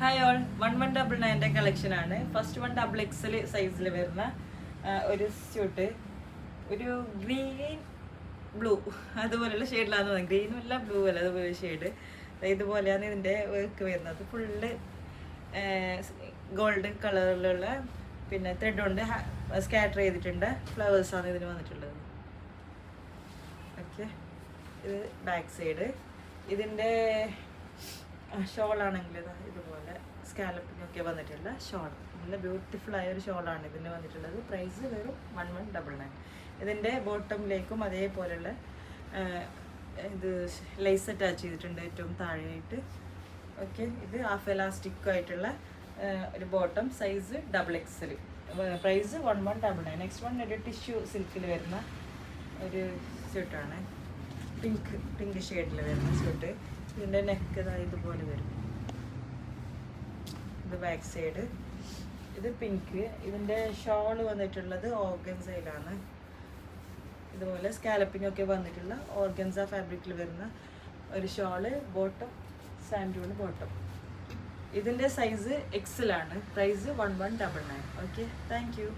Hi all 1199 കളക്ഷനാണ്. First one XXL സൈസിൽ വരുന്ന ഒരു സ്യൂട്ട്, ഒരു ഗ്രീൻ ബ്ലൂ അതുപോലെയുള്ള ഷെയ്ഡിലാണ് തോന്നുന്നത്. ഗ്രീനും അല്ല ബ്ലൂ അല്ല, അതുപോലെ ഷെയ്ഡ് ഇതുപോലെയാണ് ഇതിൻ്റെ വർക്ക് വരുന്നത്. ഫുള്ള് ഗോൾഡൻ കളറിലുള്ള പിന്നെ ത്രെഡ് കൊണ്ട് സ്കാറ്റർ ചെയ്തിട്ടുണ്ട്. ഫ്ലവേഴ്സാണ് ഇതിന് വന്നിട്ടുള്ളത്. ഓക്കെ, ഇത് ബാക്ക് സൈഡ്. ഇതിൻ്റെ ഷോളാണെങ്കിൽ ഇതുപോലെ സ്കാലപ്പിനൊക്കെ വന്നിട്ടുള്ള ഷോൾ, നല്ല ബ്യൂട്ടിഫുൾ ആയ ഒരു ഷോളാണ് ഇതിന് വന്നിട്ടുള്ളത്. പ്രൈസ് വെറും 1199. ഇതിൻ്റെ ബോട്ടമിലേക്കും അതേപോലെയുള്ള ഇത് ലേസ് അറ്റാച്ച് ചെയ്തിട്ടുണ്ട് ഏറ്റവും താഴെയായിട്ട്. ഓക്കെ, ഇത് ഹാഫ് എലാസ്റ്റിക് ആയിട്ടുള്ള ഒരു bottom, size XXL. Price 1199. Next one ഒരു ടിഷ്യൂ സിൽക്കിൽ വരുന്ന ഒരു സ്യൂട്ടാണ്. പിങ്ക് ഷെയ്ഡിൽ വരുന്ന സ്യൂട്ട്. ഇതിൻ്റെ നെക്ക് ഇതുപോലെ വരും. ഇത് ബാക്ക് സൈഡ്. ഇത് പിങ്ക്. ഇതിൻ്റെ ഷോള് വന്നിട്ടുള്ളത് ഓർഗൻസയിലാണ്. ഇതുപോലെ സ്കാലപ്പിംഗ് ഒക്കെ വന്നിട്ടുള്ള ഓർഗൻസ ഫാബ്രിക്കിൽ വരുന്ന ഒരു ഷോള്. ബോട്ടം സാൻഡൂൺ ബോട്ടം. ഇതിൻ്റെ സൈസ് XL ആണ്. പ്രൈസ് 1199. Okay, thank U.